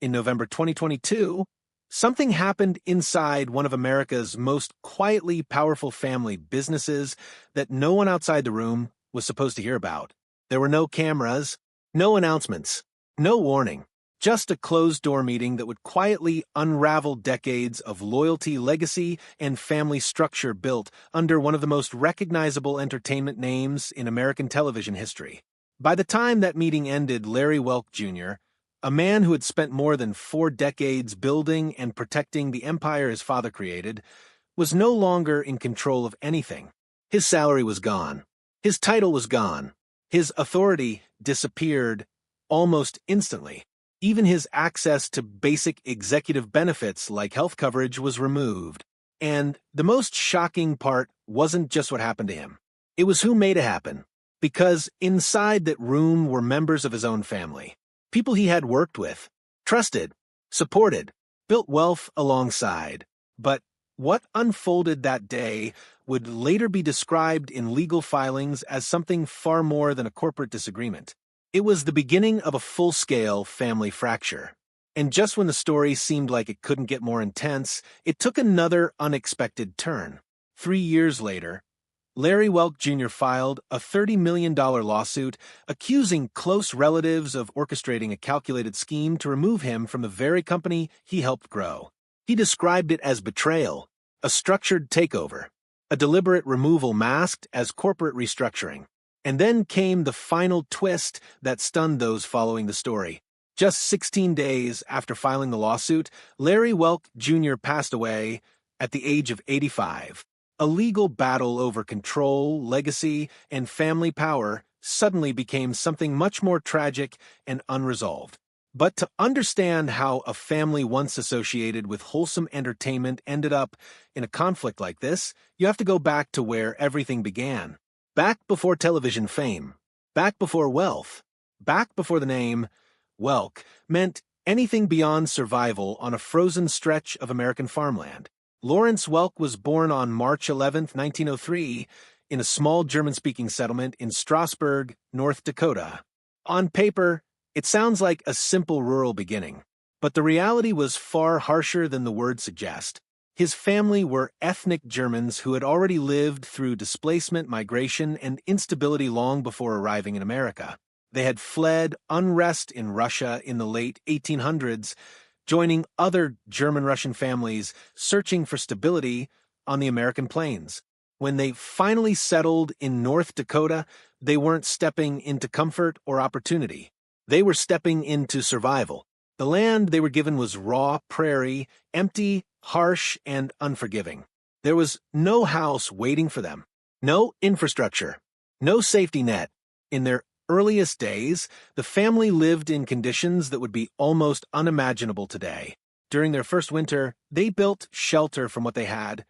In November 2022, something happened inside one of America's most quietly powerful family businesses that no one outside the room was supposed to hear about. There were no cameras, no announcements, no warning, just a closed-door meeting that would quietly unravel decades of loyalty, legacy, and family structure built under one of the most recognizable entertainment names in American television history. By the time that meeting ended, Larry Welk Jr., a man who had spent more than 4 decades building and protecting the empire his father created, was no longer in control of anything. His salary was gone. His title was gone. His authority disappeared almost instantly. Even his access to basic executive benefits like health coverage was removed. And the most shocking part wasn't just what happened to him. It was who made it happen. Because inside that room were members of his own family. People he had worked with, trusted, supported, built wealth alongside. But what unfolded that day would later be described in legal filings as something far more than a corporate disagreement. It was the beginning of a full-scale family fracture. And just when the story seemed like it couldn't get more intense, it took another unexpected turn. 3 years later, Larry Welk Jr. filed a $30 million lawsuit accusing close relatives of orchestrating a calculated scheme to remove him from the very company he helped grow. He described it as betrayal, a structured takeover, a deliberate removal masked as corporate restructuring. And then came the final twist that stunned those following the story. Just 16 days after filing the lawsuit, Larry Welk Jr. passed away at the age of 85. A legal battle over control, legacy, and family power suddenly became something much more tragic and unresolved. But to understand how a family once associated with wholesome entertainment ended up in a conflict like this, you have to go back to where everything began. Back before television fame, back before wealth, back before the name Welk meant anything beyond survival on a frozen stretch of American farmland. Lawrence Welk was born on March 11, 1903, in a small German-speaking settlement in Strasburg, North Dakota. On paper, it sounds like a simple rural beginning, but the reality was far harsher than the words suggest. His family were ethnic Germans who had already lived through displacement, migration, and instability long before arriving in America. They had fled unrest in Russia in the late 1800s, joining other German-Russian families searching for stability on the American plains. When they finally settled in North Dakota, they weren't stepping into comfort or opportunity. They were stepping into survival. The land they were given was raw prairie, empty, harsh, and unforgiving. There was no house waiting for them, no infrastructure, no safety net. In their earliest days, the family lived in conditions that would be almost unimaginable today. During their first winter, they built shelter from what they had,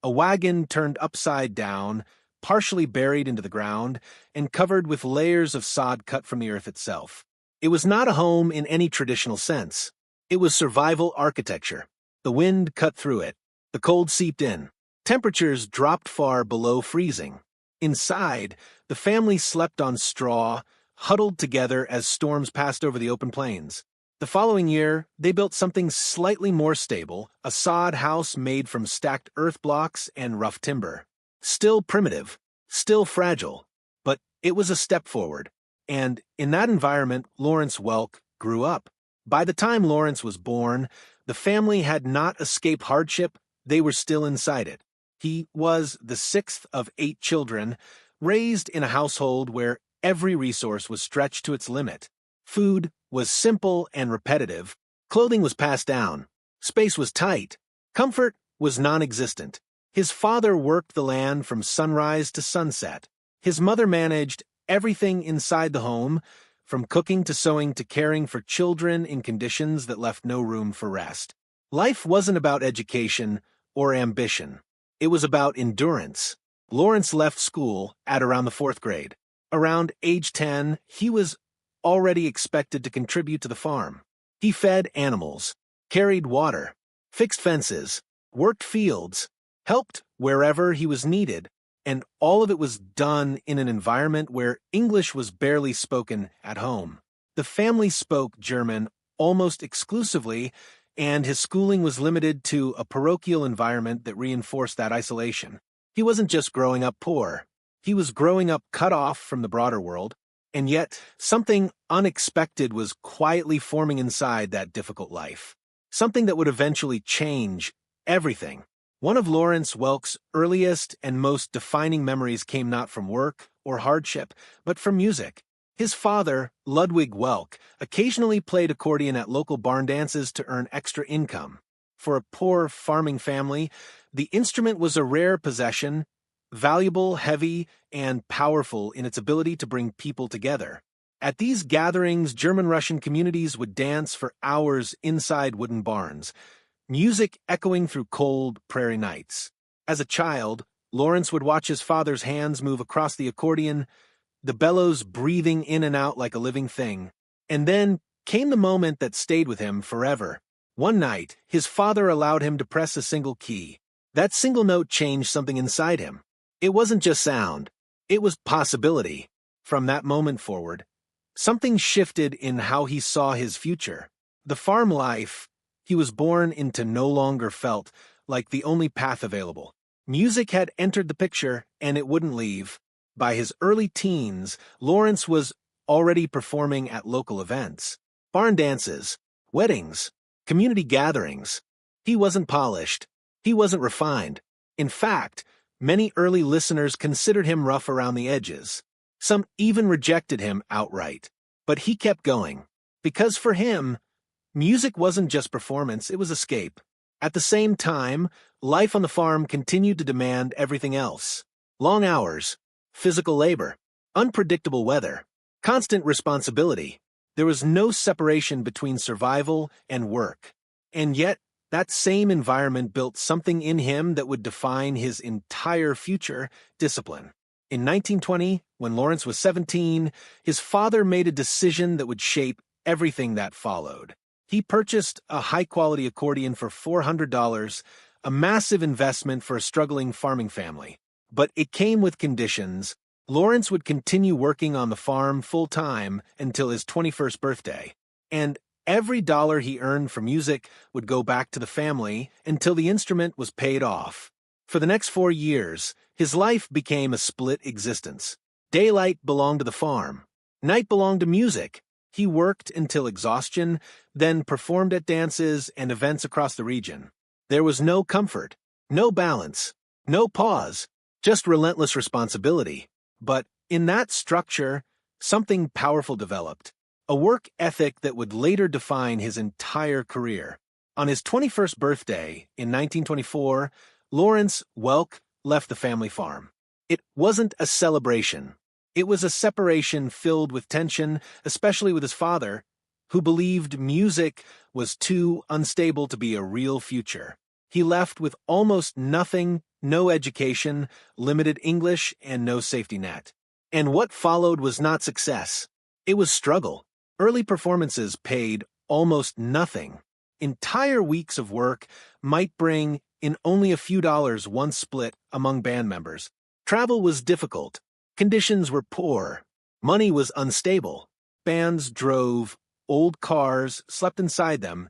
a wagon turned upside down, partially buried into the ground, and covered with layers of sod cut from the earth itself. It was not a home in any traditional sense. It was survival architecture. The wind cut through it. The cold seeped in. Temperatures dropped far below freezing. Inside, the family slept on straw, huddled together as storms passed over the open plains. The following year, they built something slightly more stable, a sod house made from stacked earth blocks and rough timber. Still primitive, still fragile, but it was a step forward. And in that environment, Lawrence Welk grew up. By the time Lawrence was born, the family had not escaped hardship, they were still inside it. He was the 6th of 8 children, raised in a household where every resource was stretched to its limit. Food was simple and repetitive. Clothing was passed down. Space was tight. Comfort was non-existent. His father worked the land from sunrise to sunset. His mother managed everything inside the home, from cooking to sewing to caring for children in conditions that left no room for rest. Life wasn't about education or ambition. It was about endurance. Lawrence left school at around the 4th grade. Around age 10, he was already expected to contribute to the farm. He fed animals, carried water, fixed fences, worked fields, helped wherever he was needed, and all of it was done in an environment where English was barely spoken at home. The family spoke German almost exclusively, and his schooling was limited to a parochial environment that reinforced that isolation. He wasn't just growing up poor. He was growing up cut off from the broader world, and yet something unexpected was quietly forming inside that difficult life. Something that would eventually change everything. One of Lawrence Welk's earliest and most defining memories came not from work or hardship, but from music. His father, Ludwig Welk, occasionally played accordion at local barn dances to earn extra income. For a poor farming family, the instrument was a rare possession, valuable, heavy, and powerful in its ability to bring people together. At these gatherings, German-Russian communities would dance for hours inside wooden barns, music echoing through cold prairie nights. As a child, Lawrence would watch his father's hands move across the accordion, the bellows breathing in and out like a living thing. And then came the moment that stayed with him forever. One night, his father allowed him to press a single key. That single note changed something inside him. It wasn't just sound. It was possibility. From that moment forward, something shifted in how he saw his future. The farm life he was born into no longer felt like the only path available. Music had entered the picture, and it wouldn't leave. By his early teens, Lawrence was already performing at local events. Barn dances, weddings, community gatherings. He wasn't polished. He wasn't refined. In fact, many early listeners considered him rough around the edges. Some even rejected him outright. But he kept going. Because for him, music wasn't just performance, it was escape. At the same time, life on the farm continued to demand everything else. Long hours, physical labor, unpredictable weather, constant responsibility. There was no separation between survival and work. And yet, that same environment built something in him that would define his entire future: discipline. In 1920, when Lawrence was 17, his father made a decision that would shape everything that followed. He purchased a high-quality accordion for $400, a massive investment for a struggling farming family. But it came with conditions. Lawrence would continue working on the farm full-time until his 21st birthday. And every dollar he earned from music would go back to the family until the instrument was paid off. For the next 4 years, his life became a split existence. Daylight belonged to the farm. Night belonged to music. He worked until exhaustion, then performed at dances and events across the region. There was no comfort, no balance, no pause, just relentless responsibility. But in that structure, something powerful developed, a work ethic that would later define his entire career. On his 21st birthday, in 1924, Lawrence Welk left the family farm. It wasn't a celebration. It was a separation filled with tension, especially with his father, who believed music was too unstable to be a real future. He left with almost nothing, no education, limited English, and no safety net. And what followed was not success. It was struggle. Early performances paid almost nothing. Entire weeks of work might bring in only a few dollars once split among band members. Travel was difficult. Conditions were poor. Money was unstable. Bands drove old cars, slept inside them,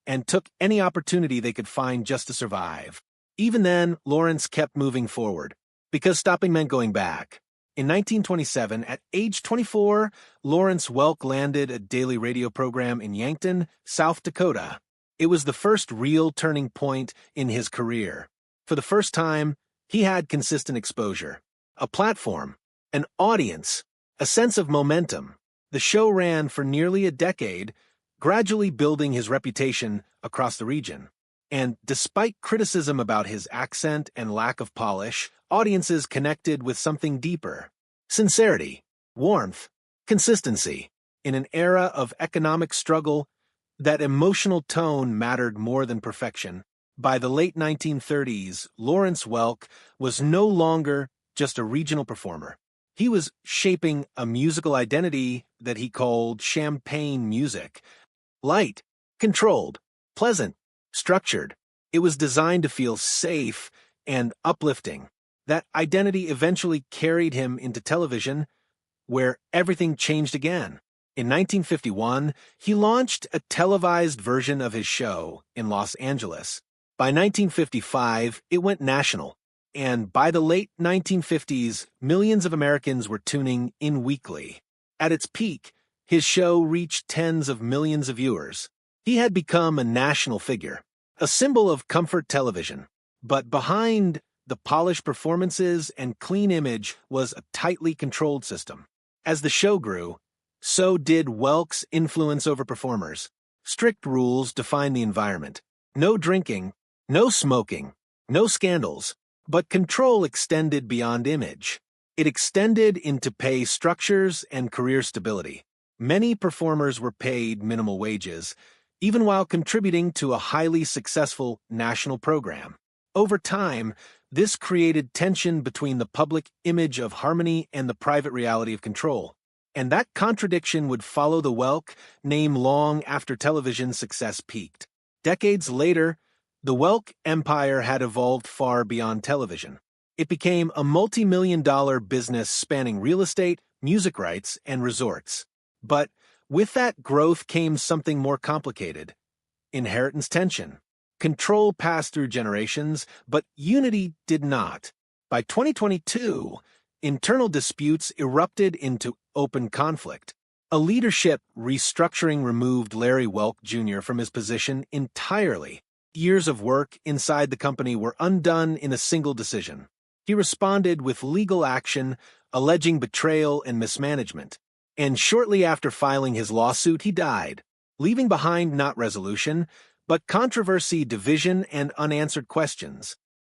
and took any opportunity they could find just to survive. Even then, Lawrence kept moving forward, because stopping meant going back. In 1927, at age 24, Lawrence Welk landed a daily radio program in Yankton, South Dakota. It was the first real turning point in his career. For the first time, he had consistent exposure, a platform, an audience, a sense of momentum. The show ran for nearly a decade, gradually building his reputation across the region. And despite criticism about his accent and lack of polish, audiences connected with something deeper: sincerity, warmth, consistency. In an era of economic struggle, that emotional tone mattered more than perfection. By the late 1930s, Lawrence Welk was no longer just a regional performer. He was shaping a musical identity that he called champagne music. Light, controlled, pleasant, structured. It was designed to feel safe and uplifting. That identity eventually carried him into television, where everything changed again. In 1951, he launched a televised version of his show in Los Angeles. By 1955, it went national, and by the late 1950s, millions of Americans were tuning in weekly. At its peak, his show reached tens of millions of viewers. He had become a national figure, a symbol of comfort television. But behind the polished performances and clean image was a tightly controlled system. As the show grew, so did Welk's influence over performers. Strict rules defined the environment. No drinking, no smoking, no scandals, but control extended beyond image. It extended into pay structures and career stability. Many performers were paid minimal wages, even while contributing to a highly successful national program. Over time, this created tension between the public image of harmony and the private reality of control. And that contradiction would follow the Welk name long after television's success peaked. Decades later, the Welk empire had evolved far beyond television. It became a multi-million-dollar business spanning real estate, music rights, and resorts. But with that growth came something more complicated: inheritance tension. Control passed through generations, but unity did not. By 2022, internal disputes erupted into open conflict. A leadership restructuring removed Larry Welk Jr. from his position entirely. Years of work inside the company were undone in a single decision. He responded with legal action alleging betrayal and mismanagement. And shortly after filing his lawsuit, he died, leaving behind not resolution, but controversy, division, and unanswered questions.